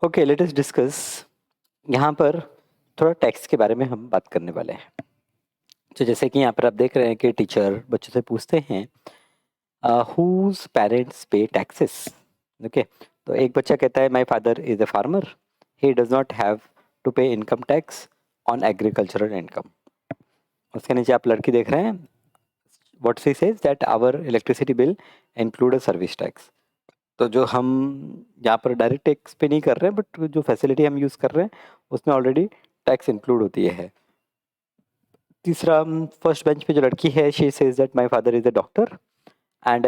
Okay, let us discuss. यहाँ पर थोड़ा टैक्स के बारे में हम बात करने वाले हैं। तो जैसे कि यहाँ पर आप देख रहे हैं कि टीचर बच्चों से पूछते हैं whose parents pay taxes. Okay, तो एक बच्चा कहता है my father is a farmer, he does not have to pay income tax on agricultural income. उसके नीचे आप लड़की देख रहे हैं, what she says that our electricity bill include a service tax. तो जो हम यहाँ पर डायरेक्ट टैक्स पे नहीं कर रहे हैं, बट जो फैसिलिटी हम यूज़ कर रहे हैं उसमें ऑलरेडी टैक्स इंक्लूड होती है। तीसरा, फर्स्ट बेंच पे जो लड़की है, she says that my father is a doctor and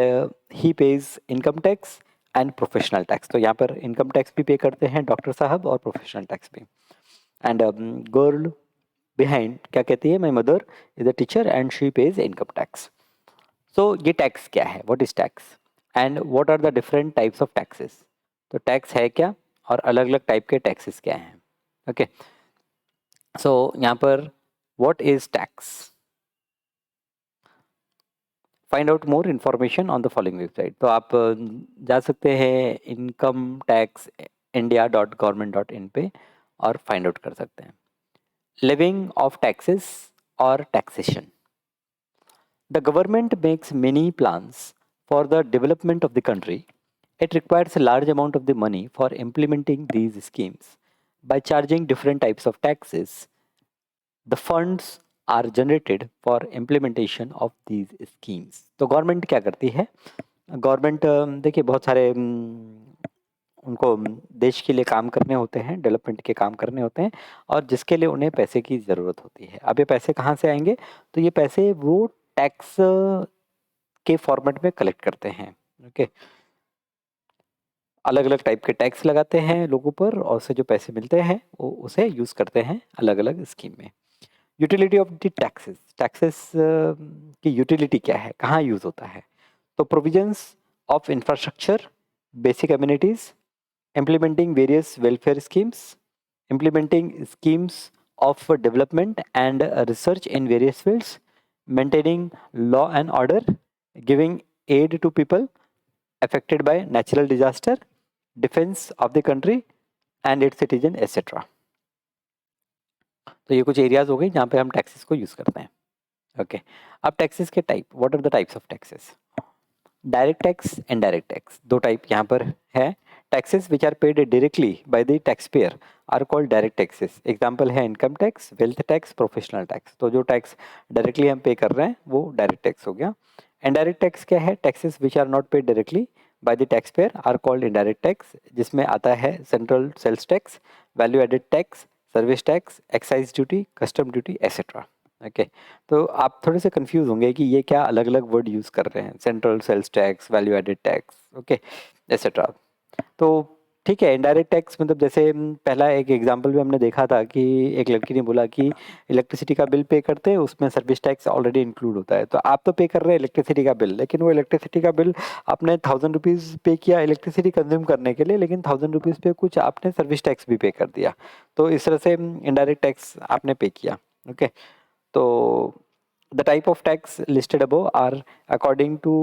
he page income tax and professional tax. तो यहाँ पर इनकम टैक्स भी पे करते हैं डॉक्टर साहब और प्रोफेशनल टैक्स भी। एंड गर्ल बिहाइंड क्या कहती है, my mother is a teacher and she pays income tax. So ये टैक्स क्या है, what is tax and what are the different types of taxes. तो टैक्स है क्या और अलग अलग टाइप के टैक्सेस क्या हैं। ओके, सो यहाँ पर what is tax, find out more information on the following website. तो आप जा सकते हैं incometaxindia.government.in पे और फाइंड आउट कर सकते हैं। लिविंग ऑफ टैक्सेस और taxation. The government makes many plans for the development of the country. It requires a large amount of the money for implementing these schemes. By charging different types of taxes, the funds are generated for implementation of these schemes. तो government क्या करती है, government देखिए बहुत सारे उनको देश के लिए काम करने होते हैं, डेवलपमेंट के काम करने होते हैं, और जिसके लिए उन्हें पैसे की ज़रूरत होती है। अब ये पैसे कहाँ से आएंगे, तो ये पैसे वो टैक्स के फॉर्मेट में कलेक्ट करते हैं। ओके, अलग अलग टाइप के टैक्स लगाते हैं लोगों पर और उससे जो पैसे मिलते हैं वो उसे यूज़ करते हैं अलग अलग स्कीम में। Utility of the taxes, taxes की यूटिलिटी क्या है, कहाँ यूज़ होता है। तो provisions of infrastructure, basic amenities, implementing various welfare schemes, implementing schemes of development and research in various fields, maintaining law and order, giving aid to people affected by natural disaster, defense of the country and its citizen, etc. तो ये कुछ areas हो गए जहाँ पे हम taxes को use करते हैं। ओके, अब टैक्सेस के type, what are the types of taxes. Direct tax, indirect tax, दो टाइप यहाँ पर है। Taxes which are paid directly by the tax payer are called direct taxes. Example है income tax, wealth tax, professional tax. तो जो tax directly हम पे कर रहे हैं वो डायरेक्ट टैक्स हो गया। इनडायरेक्ट टैक्स क्या है, taxes which are not paid directly by the tax payer are called indirect tax, जिसमें आता है central sales tax, value added tax, service tax, excise duty, custom duty, etcetera. Okay, तो आप थोड़े से कंफ्यूज होंगे कि ये क्या अलग अलग वर्ड यूज़ कर रहे हैं, central sales tax, value added tax, okay, etcetera. तो ठीक है, इनडायरेक्ट टैक्स मतलब जैसे पहला एक एग्जांपल भी हमने देखा था कि एक लड़की ने बोला कि इलेक्ट्रिसिटी का बिल पे करते हैं उसमें सर्विस टैक्स ऑलरेडी इंक्लूड होता है। तो आप तो पे कर रहे हैं इलेक्ट्रिसिटी का बिल, लेकिन वो इलेक्ट्रिसिटी का बिल आपने 1000 रुपीज़ पे किया इलेक्ट्रिसिटी कंज्यूम करने के लिए, लेकिन 1000 रुपीज़ पे कुछ आपने सर्विस टैक्स भी पे कर दिया। तो इस तरह से इनडायरेक्ट टैक्स आपने पे किया। ओके, तो the type of tax listed above are according to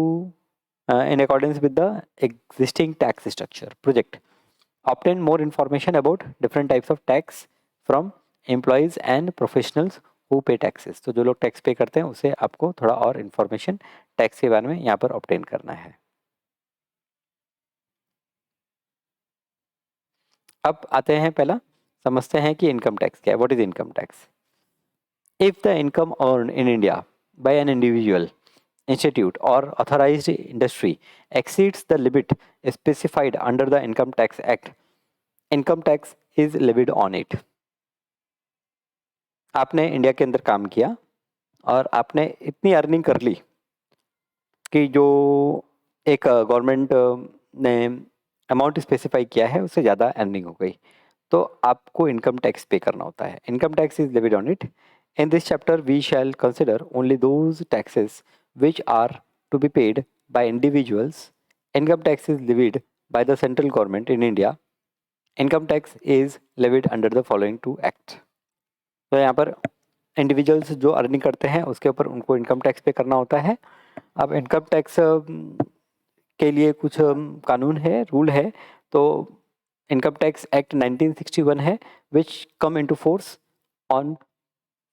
in accordance with the existing tax structure. Project obtain more information about different types of tax from employees and professionals who pay taxes. तो जो लोग tax pay करते हैं उसे आपको थोड़ा और information tax के बारे में यहाँ पर ऑब्टेन करना है। अब आते हैं, पहला समझते हैं कि इनकम टैक्स क्या है, what is income tax. If the income earned in India by an individual, institute or authorized industry exceeds the limit specified under the Income Tax Act, income tax is levied on it. आपने India के अंदर काम किया और आपने इतनी earning कर ली कि जो एक गवर्नमेंट ने अमाउंट स्पेसिफाई किया है उससे ज़्यादा अर्निंग हो गई, तो आपको इनकम टैक्स पे करना होता है। Income tax is levied on it. In this chapter we shall consider only those taxes which are to be paid by individuals. Income tax is levied by the central government in India. Income tax is levied under the following two acts. तो यहाँ पर individuals जो earning करते हैं उसके ऊपर उनको income tax pay करना होता है। अब इनकम टैक्स के लिए कुछ कानून है, रूल है। तो इनकम टैक्स एक्ट 1961 है विच कम इनटू फोर्स ऑन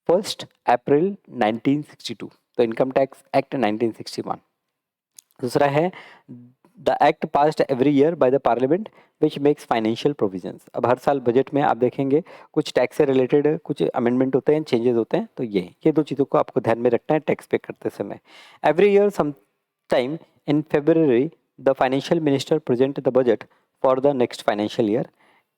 1 अप्रैल 1962। तो इनकम टैक्स एक्ट 1961। दूसरा है the act passed every year by the parliament which makes financial provisions. अब हर साल बजट में आप देखेंगे कुछ टैक्स से रिलेटेड कुछ अमेंडमेंट होते हैं, चेंजेस होते हैं। तो ये दो चीज़ों को आपको ध्यान में रखना है टैक्स पे करते समय। Every year some time in February the financial minister present the budget for the next financial year.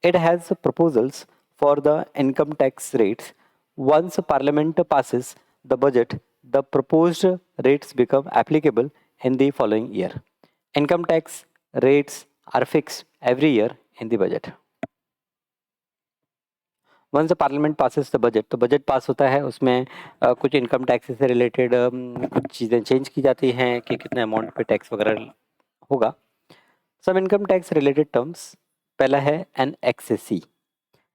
It has proposals for the income tax rates. Once parliament passes the budget, the proposed rates become applicable in the following year. Income tax rates are fixed every year in the budget. Once parliament passes the budget, तो budget pass होता है, उसमें कुछ income tax से related कुछ चीज़ें change की जाती हैं कि कितने अमाउंट पे टैक्स वगैरह होगा। सब इनकम टैक्स रिलेटेड टर्म्स, पहला है an assessee.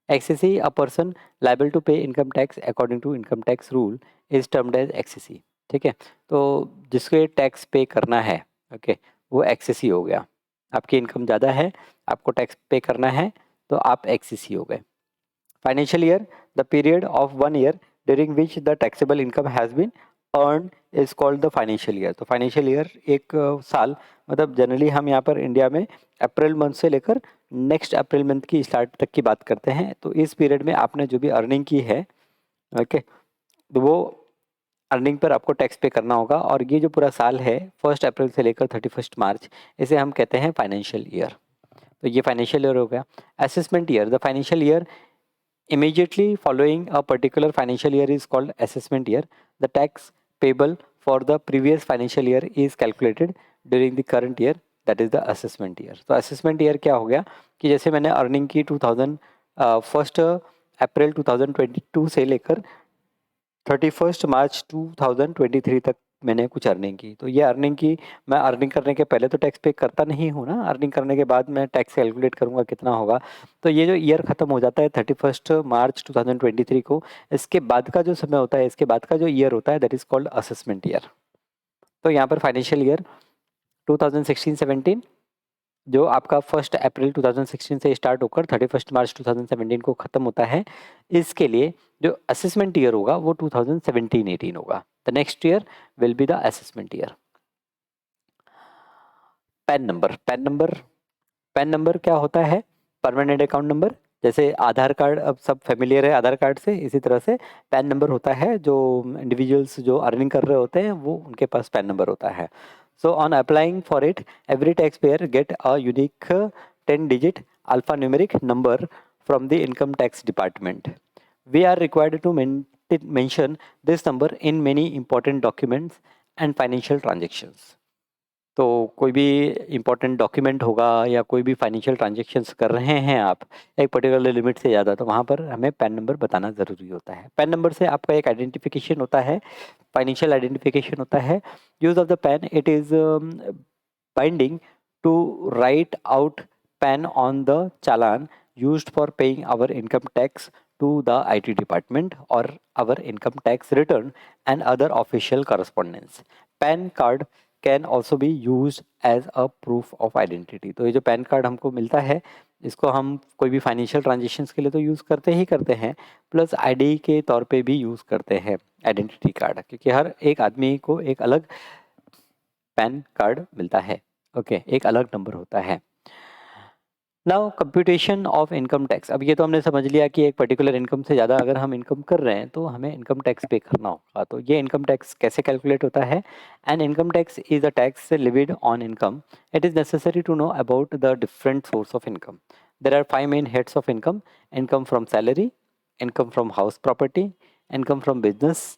Assessee a person liable to pay income tax according to income tax rule is termed as assessee. ठीक है, तो जिसको टैक्स पे करना है, ओके, वो एक्सेसी हो गया। आपकी इनकम ज़्यादा है, आपको टैक्स पे करना है, तो आप एक्सेसी हो गए। Financial year, the period of 1 year during which the taxable income has been earned is called the financial year। तो financial year एक साल, मतलब जनरली हम यहाँ पर इंडिया में अप्रैल मंथ से लेकर नेक्स्ट अप्रैल मंथ की स्टार्ट तक की बात करते हैं। तो इस पीरियड में आपने जो भी अर्निंग की है, ओके, तो वो अर्निंग पर आपको टैक्स पे करना होगा। और ये जो पूरा साल है 1 अप्रैल से लेकर 31 मार्च, इसे हम कहते हैं फाइनेंशियल ईयर। तो ये फाइनेंशियल ईयर हो गया। Assessment year, the financial year immediately following a particular financial year is called assessment year. The tax payable for the previous financial year is calculated during the current year, that is the assessment year। तो assessment year क्या हो गया कि जैसे मैंने earning की 1 अप्रैल 2022 से लेकर 31 मार्च 2023 तक मैंने कुछ अर्निंग की, तो ये अर्निंग की, मैं अर्निंग करने के पहले तो टैक्स पे करता नहीं हूँ ना, अर्निंग करने के बाद मैं टैक्स कैलकुलेट करूँगा कितना होगा। तो ये जो ईयर ख़त्म हो जाता है 31 मार्च 2023 को, इसके बाद का जो समय होता है, इसके बाद का जो ईयर होता है, that is called assessment year. तो यहाँ पर फाइनेंशियल ईयर 2016-17 जो आपका 1 अप्रैल 2016 से स्टार्ट होकर 31 मार्च 2017 को ख़त्म होता है, इसके लिए जो असेसमेंट ईयर होगा वो 2017-18 होगा। The next year will be the assessment year. Pan number, pan number क्या होता है? Permanent account number. जैसे आधार कार्ड अब सब फेमिलियर है आधार कार्ड से, इसी तरह से पैन नंबर होता है। जो इंडिविजुअल्स जो अर्निंग कर रहे होते हैं वो उनके पास पैन नंबर होता है। So on applying for it, every taxpayer get a unique 10-digit alphanumeric number from the income tax department. We are required to mention this number in many important documents and financial transactions. तो कोई भी important document होगा या कोई भी financial transactions कर रहे हैं आप एक पर्टिकुलर लिमिट से ज़्यादा, तो वहाँ पर हमें पैन नंबर बताना ज़रूरी होता है। पैन नंबर से आपका एक आइडेंटिफिकेशन होता है, फाइनेंशियल आइडेंटिफिकेशन होता है। Use of the PAN, it is binding to write out PAN on the challan used for paying our income tax to the IT department or our income tax return and other official correspondence. PAN card can also be use as a proof of identity. तो ये जो pan card हमको मिलता है, इसको हम कोई भी फाइनेंशियल ट्रांजेक्शन्स के लिए तो यूज़ करते ही करते हैं, प्लस आईडी के तौर पे भी यूज़ करते हैं आइडेंटिटी कार्ड, क्योंकि हर एक आदमी को एक अलग पैन कार्ड मिलता है। ओके, एक अलग नंबर होता है। Now computation of income tax. अब ये तो हमने समझ लिया कि एक पर्टिकुलर इनकम से ज़्यादा अगर हम इनकम कर रहे हैं तो हमें इनकम टैक्स पे करना होगा। तो ये इनकम टैक्स कैसे कैलकुलेट होता है? An income tax is a tax levied on income. It is necessary to know about the different source of income. There are 5 main heads of income: income from salary, income from house property, income from business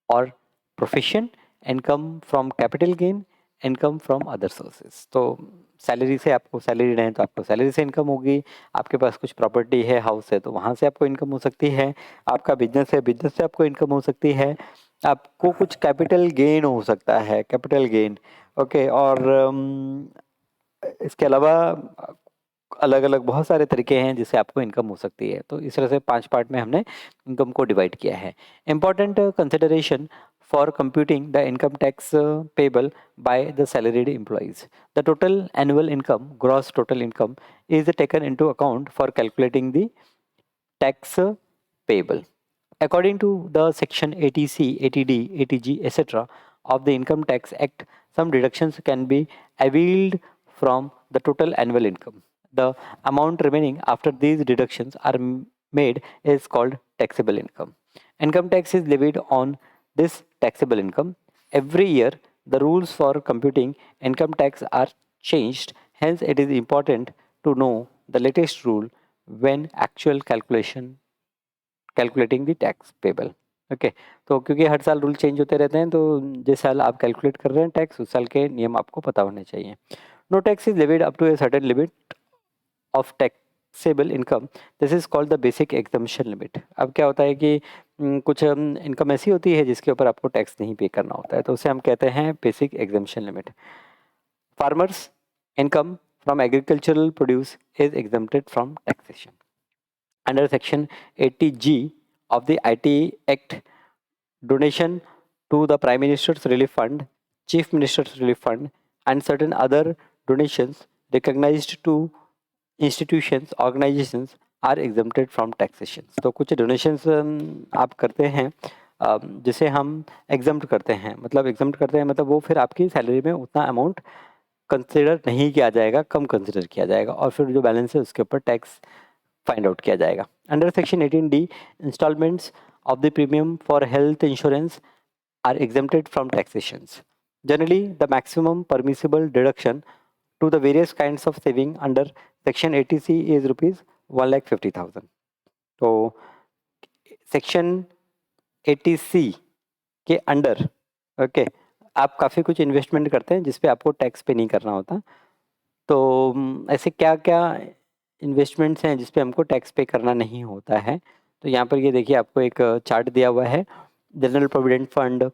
और profession, income from capital gain, income from other sources. तो salary से आपको salary रहें तो आपको salary से income होगी, आपके पास कुछ प्रॉपर्टी है, हाउस है, तो वहाँ से आपको इनकम हो सकती है, आपका बिजनेस है, बिजनेस से आपको इनकम हो सकती है, आपको कुछ कैपिटल गेन हो सकता है, कैपिटल गेन। ओके, और इसके अलावा अलग अलग बहुत सारे तरीके हैं जिससे आपको इनकम हो सकती है। तो इस तरह से 5 पार्ट में हमने इनकम को डिवाइड किया है। Important consideration for computing the income tax payable by the salaried employees. The total annual income, gross total income, is taken into account for calculating the tax payable. According to the section 80C, 80D, 80G, etc. of the Income Tax Act, some deductions can be availed from the total annual income. The amount remaining after these deductions are made is called taxable income. Income tax is levied on this taxable income. Every year, the rules for computing income tax are changed. Hence, it is important to know the latest rule when actual calculating the tax payable. Okay, तो क्योंकि हर साल rule change होते रहते हैं, तो जिस साल आप कैलकुलेट कर रहे हैं टैक्स, उस साल के नियम आपको पता होने चाहिए. No tax is levied up to a certain limit of taxable income. This is called the basic exemption limit. अब क्या होता है कि कुछ इनकम ऐसी होती है जिसके ऊपर आपको टैक्स नहीं पे करना होता है, तो उसे हम कहते हैं basic exemption limit. Farmers income from agricultural produce is exempted from taxation. Under Section 80G of the IT Act, donation to the Prime Minister's Relief Fund, Chief Minister's Relief Fund, and certain other donations recognized to institutions, organizations are exempted from taxation. तो कुछ donations आप करते हैं जिसे हम exempt करते हैं. मतलब exempt करते हैं मतलब वो फिर आपकी सैलरी में उतना अमाउंट कंसिडर नहीं किया जाएगा, कम कंसिडर किया जाएगा, और फिर जो बैलेंस है उसके ऊपर टैक्स फाइंड आउट किया जाएगा. Under section 18D, instalments of the premium for health insurance are exempted from taxations. Generally the maximum permissible deduction to the various kinds of saving under section 80C is rupees 1,50,000. तो section 80C के under okay आप काफ़ी कुछ investment करते हैं जिस पे आपको टैक्स पे नहीं करना होता. तो ऐसे क्या क्या इन्वेस्टमेंट्स हैं जिस पे हमको टैक्स पे करना नहीं होता है. तो यहाँ पर ये देखिए आपको एक चार्ट दिया हुआ है. General provident fund,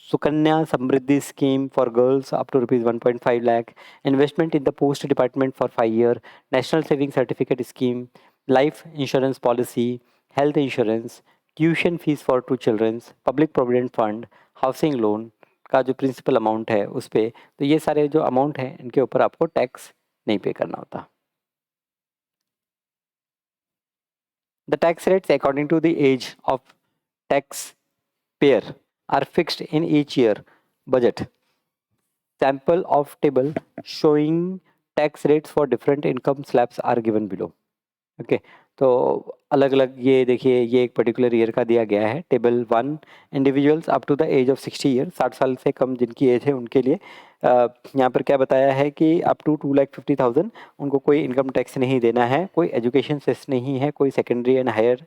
Sukanya Samriddhi scheme for girls up to rupees 1.5 lakh, investment in the post department for 5 year, national saving certificate scheme, life insurance policy, health insurance, tuition fees for 2 childrens, public provident fund, housing loan का जो principal amount है उस पर. तो ये सारे जो amount हैं इनके ऊपर आपको टैक्स नहीं पे करना होता. The tax rates according to the age of taxpayer are fixed in each year budget. Sample of table showing tax rates for different income slabs are given below. Okay, तो अलग अलग ये देखिए ये एक पर्टिकुलर ईयर का दिया गया है. Table 1, individuals up to the age of 60 year, 60 साल से कम जिनकी एज है उनके लिए यहाँ पर क्या बताया है कि अप टू 2,50,000 उनको कोई इनकम टैक्स नहीं देना है, कोई एजुकेशन सेस नहीं है, कोई secondary and higher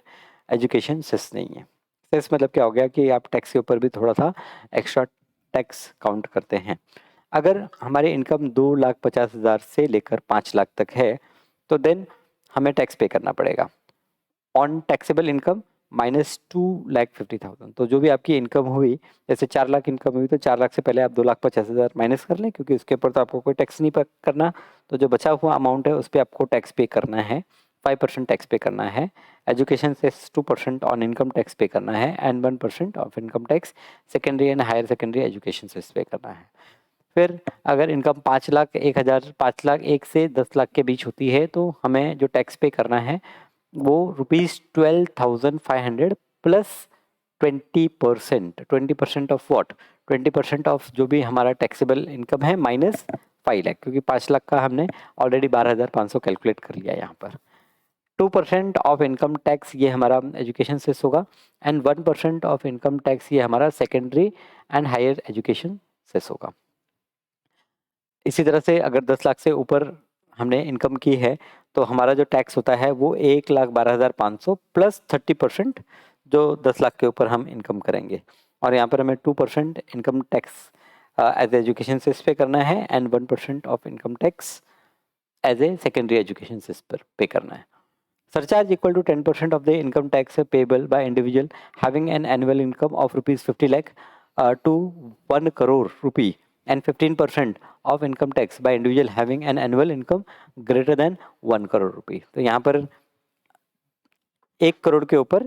education cess नहीं है. सेस मतलब क्या हो गया कि आप टैक्स के ऊपर भी थोड़ा सा एक्स्ट्रा टैक्स काउंट करते हैं. अगर हमारे इनकम 2,50,000 से लेकर 5 लाख तक है तो देन हमें टैक्स पे करना पड़ेगा. On taxable income -2,50,000. तो जो भी आपकी इनकम हुई, जैसे 4 लाख इनकम हुई तो 4 लाख से पहले आप 2,50,000 माइनस कर लें, क्योंकि उसके ऊपर तो आपको कोई टैक्स नहीं पे करना. तो जो बचा हुआ अमाउंट है उस पर आपको टैक्स पे करना है. 5% टैक्स पे करना है. एजुकेशन से 2% ऑन इनकम टैक्स पे करना है and 1% of income tax secondary and higher secondary education से पे करना है. फिर अगर इनकम 5 लाख 1,000 5 लाख 1 से 10 लाख के बीच होती है तो हमें जो टैक्स पे करना है वो ₹12,500 प्लस 20%. 20% of what? 20% ऑफ जो भी हमारा टैक्सेबल इनकम है माइनस 5 लाख, क्योंकि 5 लाख का हमने ऑलरेडी 12,500 कैलकुलेट कर लिया यहाँ पर. 2% ऑफ इनकम टैक्स ये हमारा एजुकेशन सेस होगा एंड 1% ऑफ इनकम टैक्स ये हमारा secondary and higher education cess होगा. इसी तरह से अगर 10 लाख से ऊपर हमने इनकम की है तो हमारा जो टैक्स होता है वो 1,12,500 प्लस 30% जो 10 लाख के ऊपर हम इनकम करेंगे. और यहाँ पर हमें 2% income tax as education cess pay करना है and 1% of income tax as a secondary education cess पर पे करना है. Surcharge equal to 10% of the income tax payable by individual having an annual income of rupees 50 lakh to 1 crore rupee, and 15% of income tax by individual having an annual income greater than 1 crore rupee. तो यहाँ पर 1 करोड़ के ऊपर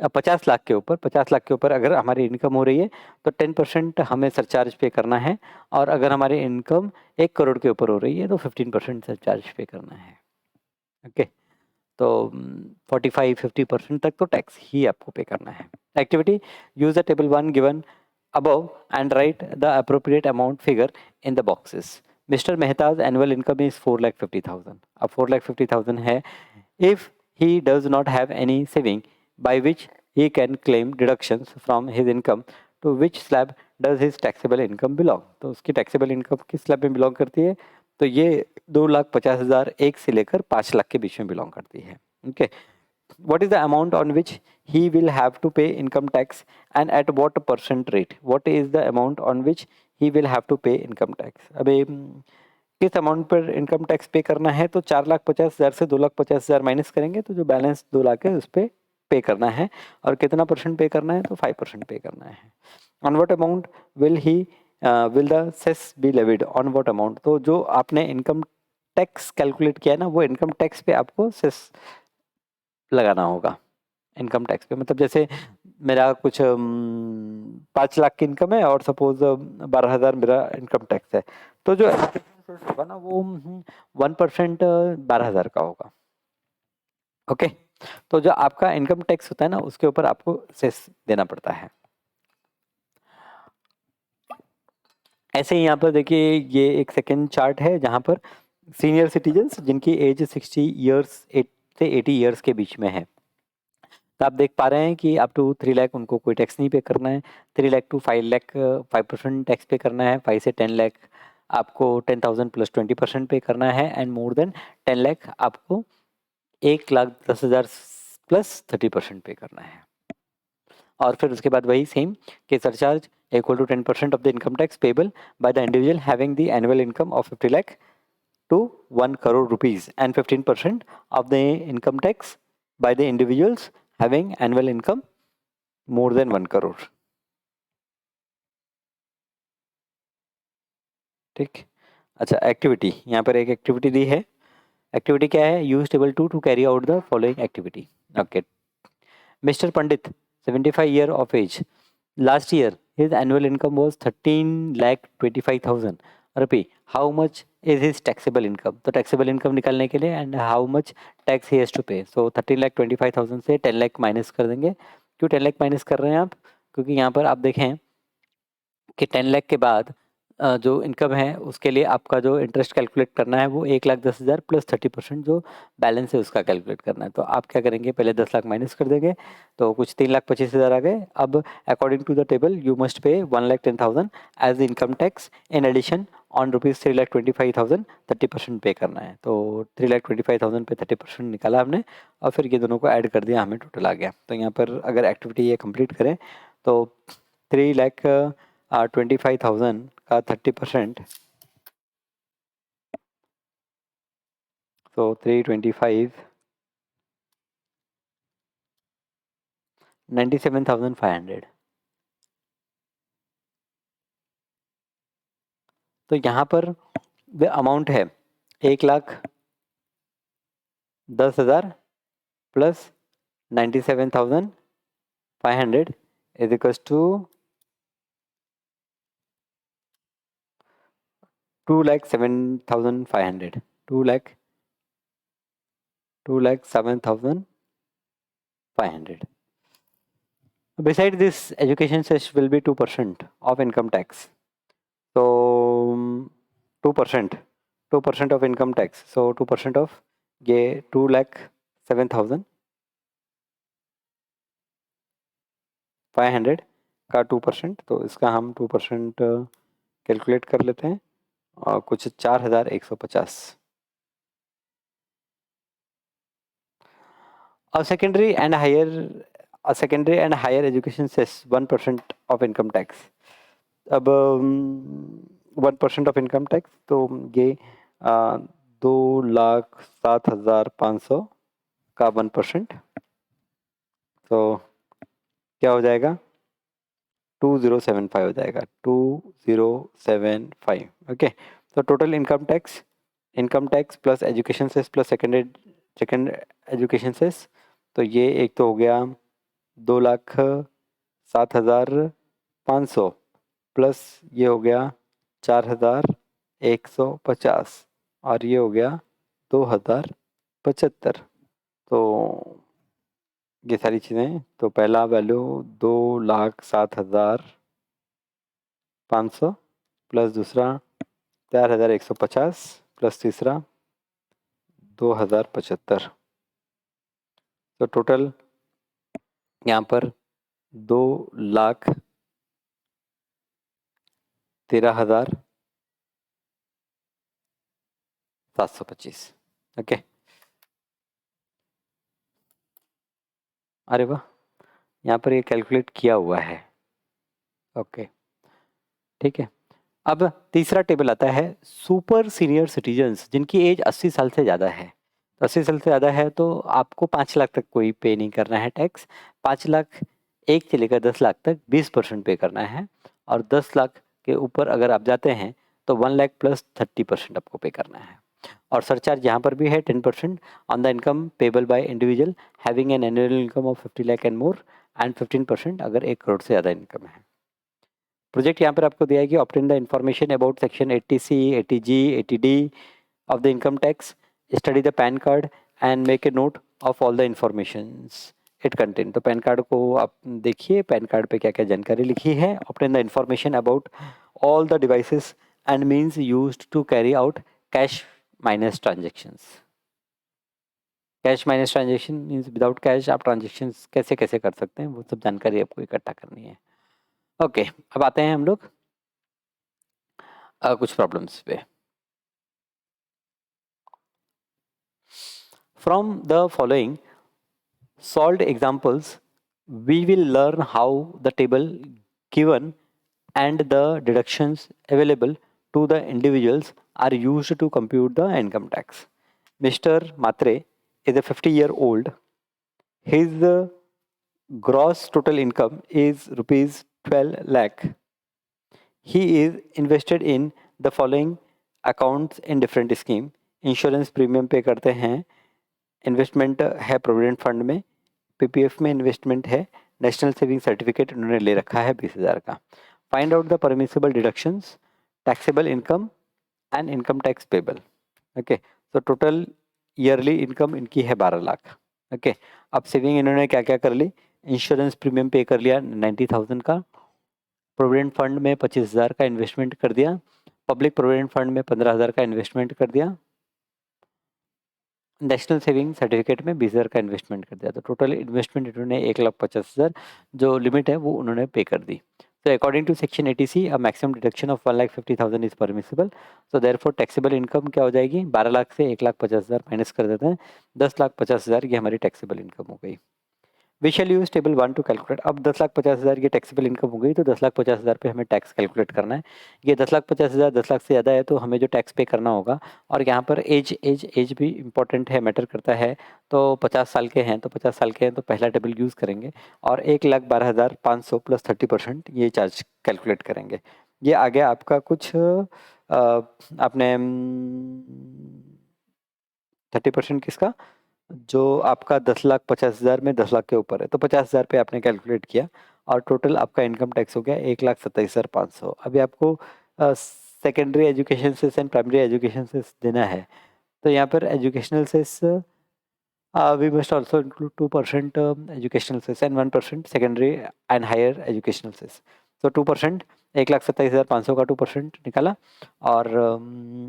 50 लाख के ऊपर, 50 लाख के ऊपर अगर हमारी इनकम हो रही है तो 10% हमें सरचार्ज पे करना है, और अगर हमारी इनकम 1 करोड़ के ऊपर हो रही है तो 15% सरचार्ज पे करना है। ओके, तो 45-50% तक तो टैक्स ही आपको पे करना है। Activity, use the table 1 given above and write the appropriate amount figure in the boxes. Mr. Mehta's annual income is 4,50,000. अब 4,50,000 है. If he does not have any saving by which he can claim deductions from his income, to which slab does his taxable income belong? तो उसकी taxable income किस slab में belong करती है? तो ये 2,50,000 एक से लेकर 5 लाख के बीच में belong करती है. Okay. What is the amount on which he will have to pay income tax and at what percent rate? What is the amount on which he will have to pay income tax? अबे किस amount पर income tax pay करना है? तो 4,50,000 से 2,50,000 minus करेंगे तो जो बैलेंस 2 लाख है उस पर पे करना है, और कितना परसेंट पे करना है? तो 5% पे करना है. On what amount will the cess be levied? On what amount? तो जो आपने इनकम टैक्स कैलकुलेट किया है ना, वो इनकम टैक्स पे आपको सेस लगाना होगा. इनकम टैक्स पे मतलब जैसे मेरा कुछ 5 लाख की इनकम है और सपोज 12,000 मेरा इनकम टैक्स है, तो जो होगा ना वो 1% 12,000 का होगा. ओके, तो जो आपका इनकम टैक्स होता है ना उसके ऊपर आपको सेस देना पड़ता है. ऐसे ही यहाँ पर देखिए, ये एक सेकेंड चार्ट है जहाँ पर सीनियर सिटीजन्स जिनकी एज 60 ईयर्स से 80 ईयर्स के बीच में है, तो आप देख पा रहे हैं कि अप टू 3 लाख उनको कोई टैक्स नहीं पे करना है. 3 lakh to 5 lakh 5% tax pay करना है. 5 से 10 लाख आपको 10,000 प्लस 20% पे करना है, एंड मोर देन 10 लाख आपको 1,10,000 प्लस 30% पे करना है. और फिर उसके बाद वही सेम कि surcharge equal to 10% of the income tax payable by the individual having the annual income of 50 lakh to 1 crore rupees, and 15% of the income tax by the individuals having annual income more than 1 crore. ठीक. अच्छा, activity, यहाँ पर एक activity दी है. Activity क्या है? Use table 2 to carry out the following activity. Okay. Mister Pandit 75 year of age, last year his annual income was 13,25,000 रुपये. How much is his taxable income? तो टैक्सेबल इनकम निकालने के लिए and how much tax he has to pay, so 13,25,000 से 10 lakh minus कर देंगे. क्यों 10 lakh minus कर रहे हैं आप? क्योंकि यहाँ पर आप देखें कि 10 लाख के बाद जो इनकम है उसके लिए आपका जो इंटरेस्ट कैलकुलेट करना है वो 1,10,000 प्लस 30% जो बैलेंस है उसका कैलकुलेट करना है. तो आप क्या करेंगे? पहले 10 लाख माइनस कर देंगे तो कुछ 3,25,000 आ गए. अब according to the table you must pay 1,10,000 as income tax. In addition on rupees 3,25,000 30% पे करना है. तो 3,25,000 पे 30% निकाला हमने, और फिर ये दोनों को ऐड कर दिया, हमें टोटल आ गया. तो यहाँ पर अगर एक्टिविटी ये कंप्लीट करें तो 3,25,000 का 30%, so 325 97,500. तो यहाँ पर व अमाउंट है 1,10,000 plus 97,500 is equals to 2,07,500. 2,07,500. Beside this, education cess will be 2% of income tax. So 2% of income tax. So 2% of ये 2,07,500 का 2%, तो इसका हम 2% कैलकुलेट कर लेते हैं, और कुछ 4,150. A secondary and higher education cess 1% of income tax. अब 1% ऑफ इनकम टैक्स, तो ये 2,07,500 का 1%, तो क्या हो जाएगा? 2,075 हो जाएगा. 2,075. ओके, तो total income tax plus education cess plus second education cess, तो ये एक तो हो गया 2,07,500 प्लस ये हो गया 4,150 और ये हो गया 2,075। तो ये सारी चीज़ें, तो पहला वैल्यू 2,07,500 प्लस दूसरा 4,150 प्लस तीसरा 2,075। तो टोटल यहाँ पर 2,13,725। ओके, अरे वाह, यहाँ पर ये कैलकुलेट किया हुआ है। ओके, ठीक है। अब तीसरा टेबल आता है सुपर सीनियर सिटीजन्स जिनकी एज 80 साल से ज़्यादा है। 80 साल से ज़्यादा है तो आपको 5 लाख तक कोई पे नहीं करना है टैक्स। 5 लाख एक से लेकर 10 लाख तक 20% पे करना है, और 10 लाख के ऊपर अगर आप जाते हैं तो 1 लाख प्लस 30% आपको पे करना है। और सरचार्ज यहाँ पर भी है 10% on the income payable by individual having an annual income of 50 lakh and more, and 15% अगर 1 करोड़ से ज़्यादा इनकम है। प्रोजेक्ट यहाँ पर आपको दिया है कि obtain the information about section 80C, 80G, 80D of the income tax, study the pan card and make a note of all the informations it contain. तो पैन कार्ड को आप देखिए, पैन कार्ड पे क्या क्या जानकारी लिखी है। Obtain the information about all the devices and means used to carry out cash minus transactions. Cash minus transaction means without cash आप ट्रांजेक्शन्स कैसे कैसे कर सकते हैं, वो सब जानकारी आपको इकट्ठा करनी है। ओके, अब आते हैं हम लोग कुछ प्रॉब्लम्स पे। From the following solved examples we will learn how the table given and the deductions available to the individuals are used to compute the income tax. Mr. Matre is a 50-year-old. His gross total income is rupees 12 lakh. He is invested in the following accounts in different scheme. Insurance premium पे करते हैं, investment है provident fund में, PPF में investment है, national saving certificate उन्होंने ले रखा है 20,000 का। Find out the permissible deductions, taxable income and income tax payable. Okay, तो टोटल ईयरली इनकम इनकी है 12 लाख। ओके, अब सेविंग इन्होंने क्या क्या कर ली, इंश्योरेंस प्रीमियम पे कर लिया 90,000 का, प्रोविडेंट फंड में 25,000 का इन्वेस्टमेंट कर दिया, पब्लिक प्रोविडेंट फंड में 15,000 का इन्वेस्टमेंट कर दिया, नेशनल सेविंग सर्टिफिकेट में 20,000 का इन्वेस्टमेंट कर दिया। तो टोटल इन्वेस्टमेंट इन्होंने 1,50,000 जो लिमिट है वो उन्होंने पे कर दी। तो according to section 80C a maximum deduction of 1,50,000 is permissible. So therefore taxable income क्या हो जाएगी, 12 लाख से 1,50,000 माइनस कर देते हैं, 10,50,000 ये हमारी टैक्सेबल इनकम हो गई। We shall use table 1 to calculate. अब 10,50,000 की टैक्सेबल इनकम हो गई, तो 10,50,000 पे हमें टैक्स कैलकुलेट करना है। ये 10,50,000 10 लाख से ज़्यादा है तो हमें जो टैक्स पे करना होगा, और यहाँ पर एज भी इम्पोर्टेंट है, मैटर करता है। तो 50 साल के हैं तो 50 साल के हैं तो पहला टेबल यूज़ करेंगे, और 1,12,500 प्लस 30% ये चार्ज कैलकुलेट करेंगे। ये आ गया आपका कुछ आपने 30% किसका, जो आपका 10,50,000 में 10 लाख के ऊपर है तो 50,000 पे आपने कैलकुलेट किया, और टोटल आपका इनकम टैक्स हो गया 1,27,500। अभी आपको secondary education cess and primary education cess देना है। तो यहाँ पर educational cess we must also include 2% educational cess and 1% secondary and higher educational cess. तो 2%, 1,27,500 का 2% निकाला, और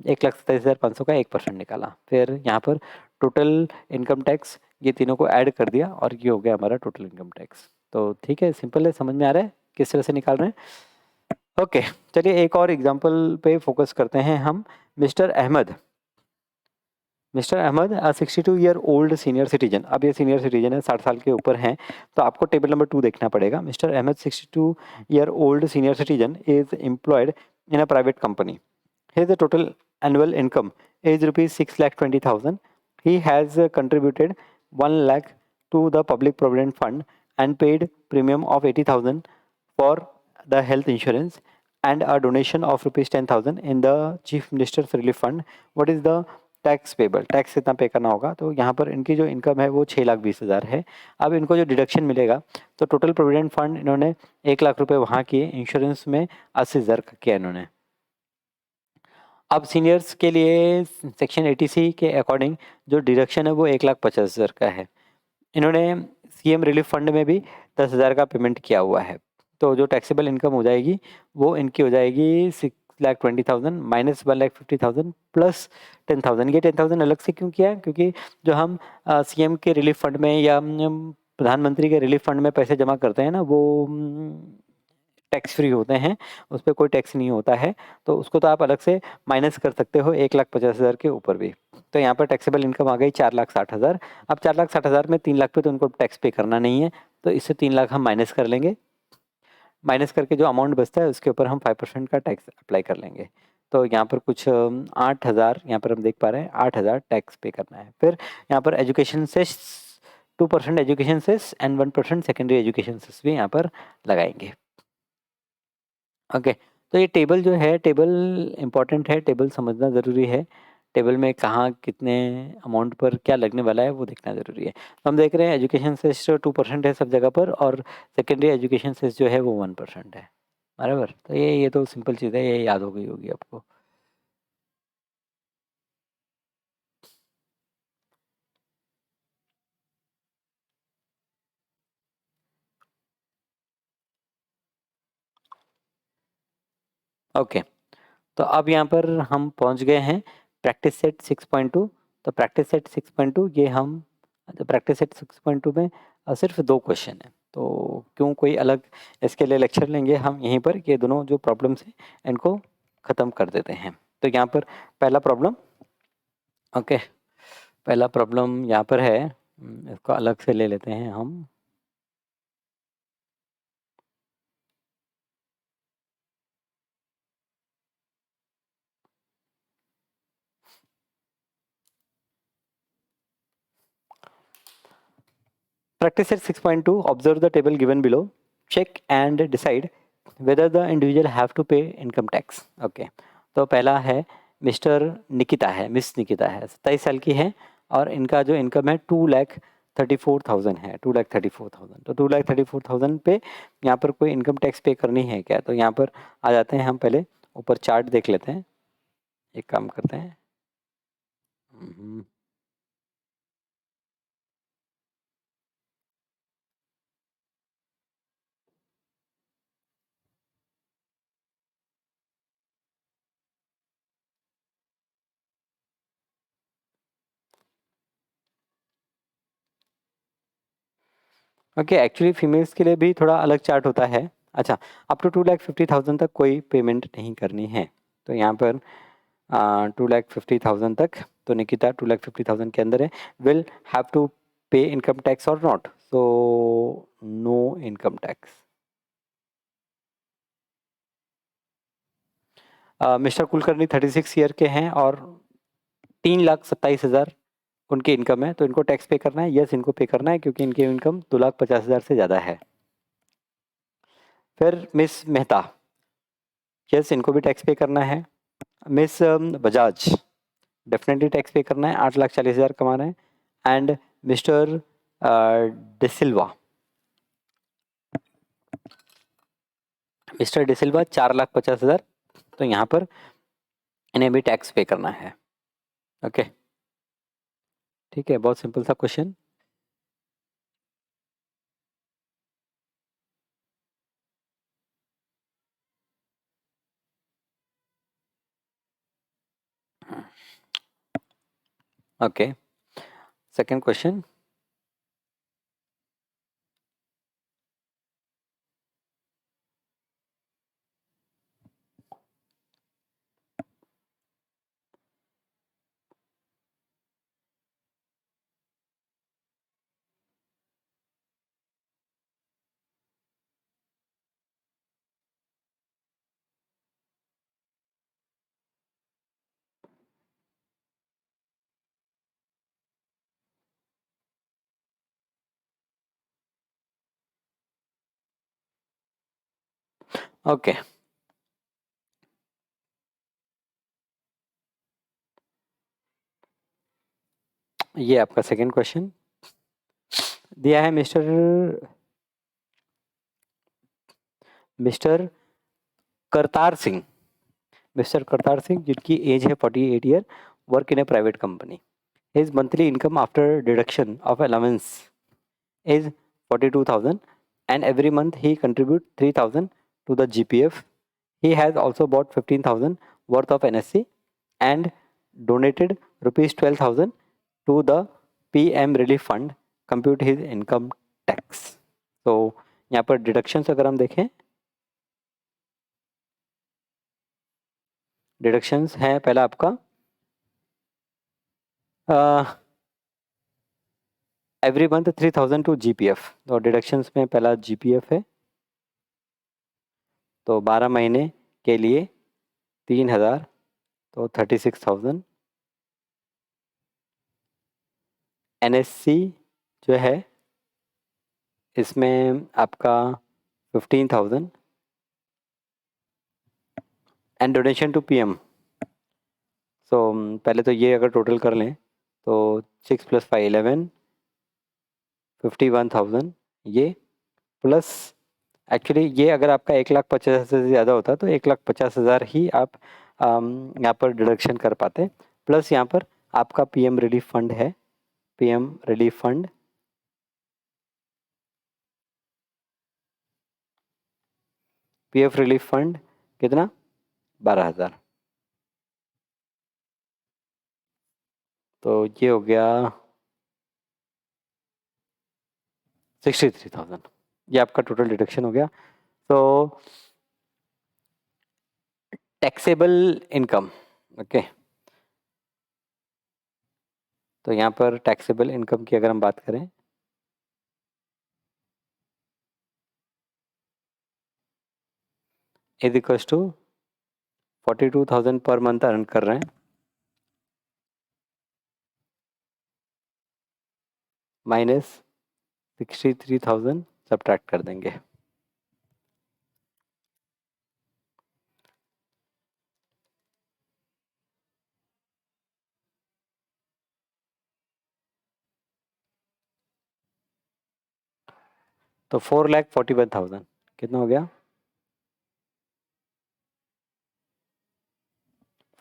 1,27,500 का 1% निकाला। फिर यहाँ पर टोटल इनकम टैक्स ये तीनों को ऐड कर दिया, और ये हो गया हमारा टोटल इनकम टैक्स। तो ठीक है, सिंपल है, समझ में आ रहा है किस तरह से निकाल रहे हैं। ओके, चलिए एक और एग्जांपल पे फोकस करते हैं हम। Mister Ahmed 62-year-old senior citizen. अब ये सीनियर सिटीजन है, 60 साल के ऊपर हैं, तो आपको टेबल नंबर 2 देखना पड़ेगा। Mister Ahmed 62-year-old senior citizen is employed in a private company. His total annual income is rupees 6,20,000. He has contributed 1 lakh to the public provident fund and paid premium of 80,000 for the health insurance and a donation of rupees 10,000 in the Chief Minister's Relief Fund. What is the tax payable, tax कितना पे करना होगा, तो यहाँ पर इनकी जो income है वो 6,20,000 है। अब इनको जो डिडक्शन मिलेगा, तो टोटल प्रोविडेंट फंड इन्होंने 1 लाख रुपए वहाँ किए, इंश्योरेंस में 80,000 का किया इन्होंने। अब सीनियर्स के लिए सेक्शन 80C के अकॉर्डिंग जो डिडक्शन है वो 1,50,000 का है। इन्होंने सीएम रिलीफ फंड में भी 10,000 का पेमेंट किया हुआ है। तो जो टैक्सेबल इनकम हो जाएगी वो इनकी हो जाएगी 6,20,000 माइनस 1,50,000 प्लस 10,000। ये 10,000 अलग से क्यों किया है? क्योंकि जो हम सीएम के रिलीफ फंड में या प्रधानमंत्री के रिलीफ फंड में पैसे जमा करते हैं ना, वो टैक्स फ्री होते हैं, उस पर कोई टैक्स नहीं होता है। तो उसको तो आप अलग से माइनस कर सकते हो 1,50,000 के ऊपर भी। तो यहाँ पर टैक्सेबल इनकम आ गई 4,60,000। अब 4,60,000 में 3 लाख पे तो उनको टैक्स पे करना नहीं है, तो इससे 3 लाख हम माइनस कर लेंगे। माइनस करके जो अमाउंट बचता है उसके ऊपर हम 5% का टैक्स अप्लाई कर लेंगे। तो यहाँ पर कुछ 8,000 यहाँ पर हम देख पा रहे हैं, 8,000 टैक्स पे करना है। फिर यहाँ पर education cess 2% education cess and 1% secondary education cess भी यहाँ पर लगाएंगे। ओके, तो ये टेबल जो है, टेबल इम्पॉर्टेंट है, टेबल समझना ज़रूरी है। टेबल में कहाँ कितने अमाउंट पर क्या लगने वाला है वो देखना ज़रूरी है। तो हम देख रहे हैं एजुकेशन सेस 2% है सब जगह पर, और सेकेंडरी एजुकेशन सेस जो है वो 1% है, बराबर। तो ये तो सिंपल चीज़ है, ये याद हो गई होगी आपको। ओके, तो अब यहाँ पर हम पहुँच गए हैं प्रैक्टिस सेट 6.2। तो प्रैक्टिस सेट 6.2 ये हम, तो प्रैक्टिस सेट 6.2 में सिर्फ 2 क्वेश्चन है, तो क्यों कोई अलग इसके लिए लेक्चर लेंगे, हम यहीं पर ये दोनों जो प्रॉब्लम्स हैं इनको ख़त्म कर देते हैं। तो यहाँ पर पहला प्रॉब्लम, ओके, पहला प्रॉब्लम यहाँ पर है, इसको अलग से ले लेते हैं हम। Practice set 6.2. Observe the table given below. Check and decide whether the individual have to pay income tax. Okay. तो पहला है मिस्टर निकिता है, मिस निकिता है, 27 साल की है, और इनका जो इनकम है 2,34,000 है, 2,34,000। तो 2,34,000 पे यहाँ पर कोई इनकम टैक्स पे करनी है क्या? तो यहाँ पर आ जाते हैं हम, पहले ऊपर चार्ट देख लेते हैं। एक काम करते हैं, ओके, एक्चुअली फीमेल्स के लिए भी थोड़ा अलग चार्ट होता है। अच्छा, अप टू 2,50,000 तक कोई पेमेंट नहीं करनी है। तो यहाँ पर 2,50,000 तक, तो निकिता 2,50,000 के अंदर है, will have to pay income tax और not, so no income tax. Mister Kulkarni 36 year के हैं और 3,27,000 उनकी इनकम है, तो इनको टैक्स पे करना है, यस इनको पे करना है क्योंकि इनकी इनकम 2,50,000 से ज़्यादा है। फिर मिस मेहता, यस इनको भी टैक्स पे करना है। Miss Bajaj, definitely tax pay करना है, 8,40,000 कमा रहे हैं। And mister D'Silva, mister D'Silva 4,50,000, तो यहाँ पर इन्हें भी टैक्स पे करना है। ओके, ठीक है, बहुत सिंपल सा question. Okay, second question. Okay, ये आपका सेकंड क्वेश्चन दिया है मिस्टर करतार सिंह। मिस्टर करतार सिंह जिनकी एज है 48 year, work in A private company. His monthly income after deduction of allowance is 42,000 and every month he contribute 3,000 to the GPF. He has also bought 15,000 worth of NSC and donated rupees 12,000 to the PM relief fund. Compute his income tax. तो यहाँ पर deductions अगर हम देखें, deductions है पहला आपका every month 3,000 to GPF। तो डिडक्शंस में पहला GPF है, तो 12 महीने के लिए 3,000, तो 36,000। NSC जो है इसमें आपका 15,000 एंड डोनेशन टू PM। सो पहले तो ये अगर टोटल कर लें तो 6 + 5 11, 51,000 ये प्लस, एक्चुअली ये अगर आपका 1,50,000 से ज़्यादा होता तो 1,50,000 ही आप यहाँ पर डिडक्शन कर पाते। प्लस यहाँ पर आपका PM रिलीफ फंड है, PM relief fund PF relief fund कितना 12,000। तो ये हो गया 63,000। ये आपका टोटल डिडक्शन हो गया। तो टैक्सेबल इनकम, ओके, तो यहाँ पर टैक्सेबल इनकम की अगर हम बात करें, is equals to 42,000 per month earn कर रहे हैं, माइनस 63,000 सब्ट्रैक्ट कर देंगे। तो 4,41,000 कितना हो गया,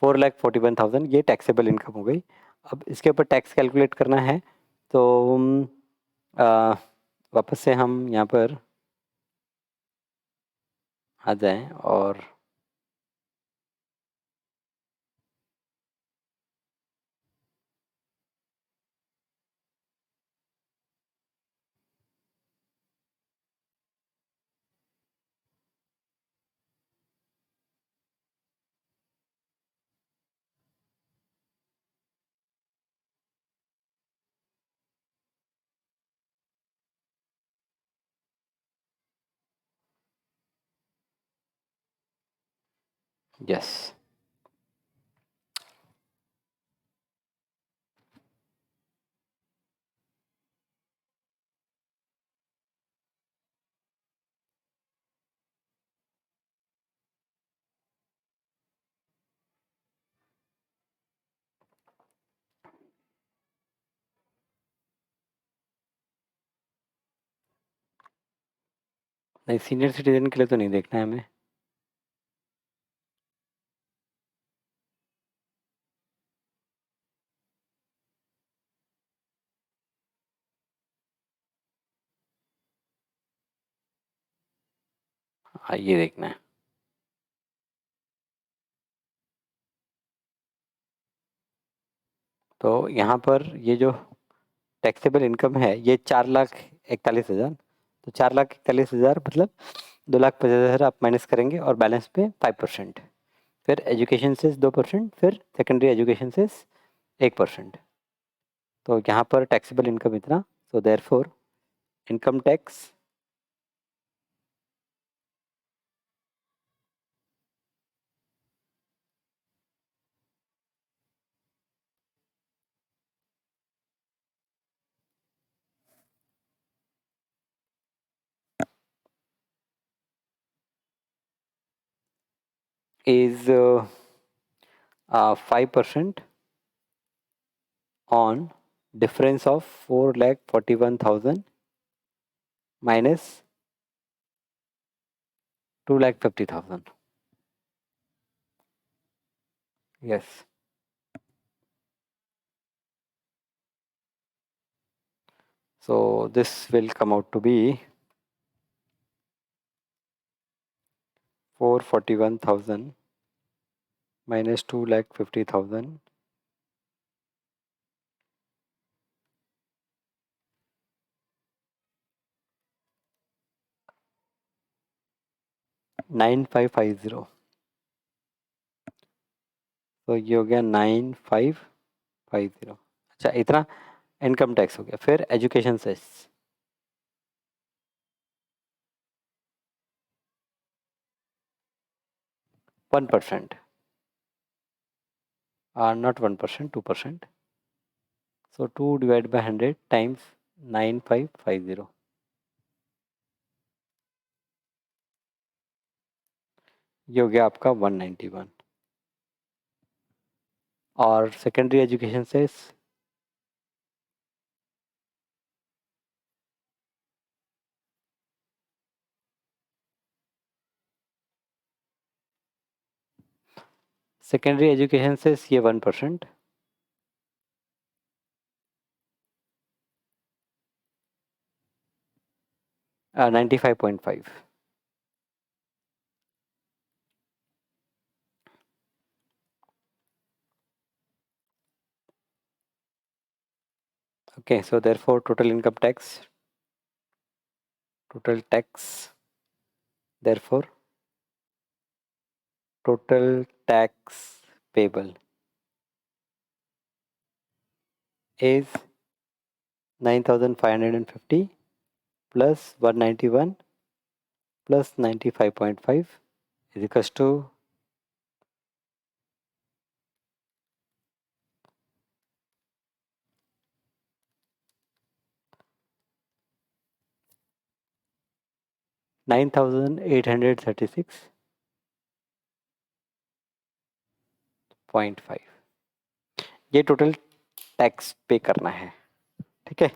4,41,000 ये टैक्सेबल इनकम हो गई। अब इसके ऊपर टैक्स कैलकुलेट करना है, तो आ, वापस से हम यहाँ पर आ जाएं और यस, नहीं सीनियर सिटीजन के लिए तो नहीं देखना है हमें। हाँ ये देखना है। तो यहाँ पर ये जो टैक्सेबल इनकम है ये 4,41,000, तो 4,41,000 मतलब 2,50,000 आप माइनस करेंगे और बैलेंस पे 5%, फिर एजुकेशन से 2%, फिर सेकेंडरी एजुकेशन से 1%। तो यहाँ पर टैक्सेबल इनकम इतना, so therefore income tax is 5% on difference of 4,41,000 minus 2,50,000. Yes. So this will come out to be 441,000 minus 2,50,000 9550. तो ये हो गया 9550. अच्छा, इतना इनकम टैक्स हो गया. फिर education cess 1%, not 1%, 2%. So 2 divided by 100 times 9550. ये हो गया आपका 191. और सेकेंडरी एजुकेशन सेस ये 1%. 95.5. Okay, so therefore total income tax, therefore total tax payable is 9,550 plus 191 plus 95.5 is equals to 9,836.5. ये टोटल टैक्स पे करना है. ठीक है,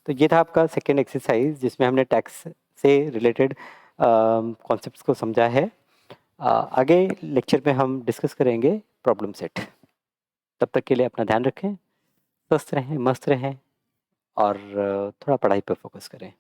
तो ये था आपका सेकेंड एक्सरसाइज जिसमें हमने टैक्स से रिलेटेड कॉन्सेप्ट्स को समझा है. आगे लेक्चर में हम डिस्कस करेंगे प्रॉब्लम सेट. तब तक के लिए अपना ध्यान रखें, स्वस्थ रहें, मस्त रहें और थोड़ा पढ़ाई पर फोकस करें.